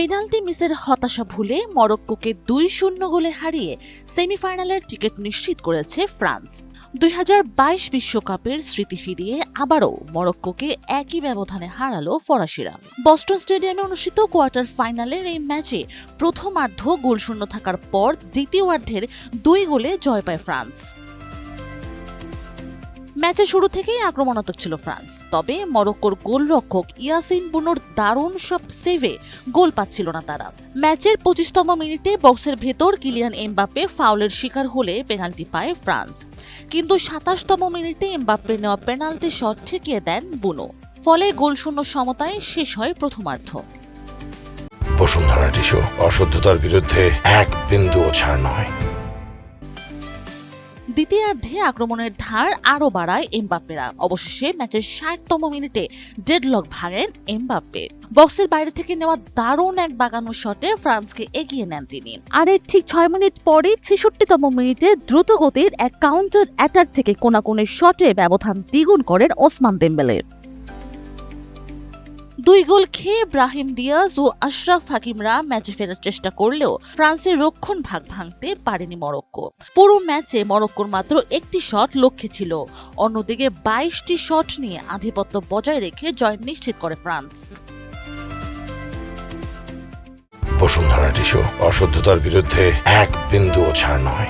Penalty মিসের হতাশা ভুলে মরক্কোকে 2-0 গোলে হারিয়ে সেমিফাইনালের টিকিট নিশ্চিত করেছে ফ্রান্স। 2022 বিশ্বকাপের স্মৃতি ফিরিয়ে আবারও মরক্কোকে একই ব্যবধানে হারালো ফরাসিরা। বস্টন স্টেডিয়ামে অনুষ্ঠিত কোয়ার্টার ফাইনালের এই ম্যাচে প্রথমার্ধ গোলশূন্য থাকার পর দ্বিতীয়ার্ধের 2 গোলে জয় পায় ফ্রান্স। ম্যাচের শুরু থেকেই আক্রমণাত্মক ছিল ফ্রান্স, তবে মরক্কোর গোলরক্ষক ইয়াসিন বুনোর দারুণ সব সেভে গোল পাচ্ছিল না তারা। ম্যাচের 25তম মিনিটে বক্সের ভেতর কিলিয়ান এমবাপ্পে ফাউলের শিকার হলে পেনাল্টি পায় ফ্রান্স, কিন্তু 27তম মিনিটে এমবাপ্পে নেওয়া পেনাল্টি শট ঠেকিয়ে দেন বুনো। ফলে গোলশূন্য সমতায় শেষ হয় প্রথমার্ধ। বসুন্ধরা টিস্যু, অশুদ্ধতার বিরুদ্ধে এক বিন্দুও ছাড় নয়। দ্বিতীয়ার্ধে আক্রমণের ধার আরও বাড়ায় এমবাপ্পেরা। অবশেষে ম্যাচের 60তম মিনিটে ডেডলক ভাঙেন এমবাপ্পে। বক্সের বাইরে থেকে নেওয়া দারুণ এক বাগানো শটে ফ্রান্সকে এগিয়ে নেন তিনি। আর এর ঠিক 6 মিনিট পরে 66তম মিনিটে দ্রুতগতির এক কাউন্টার অ্যাটাক থেকে কোনাকুনির শটে ব্যবধান দ্বিগুণ করেন ওসমান দেম্বেলে। 2 গোল খেয়ে ব্রাহিম দিয়াজ ও আশরাফ হাকিমরা ম্যাচে ফেরার চেষ্টা করলেও ফ্রান্সের রক্ষণ ভাগ ভাঙতে পারেনি মরক্কো। পুরো ম্যাচে মরক্কোর মাত্র একটি শট লক্ষ্যে ছিল। অন্যদিকে 22টি শট নিয়ে আধিপত্য বজায় রেখে জয় নিশ্চিত করে ফ্রান্স। বসুন্ধরা টিস্যু, অশুদ্ধতার বিরুদ্ধে এক বিন্দুও ছাড় নয়।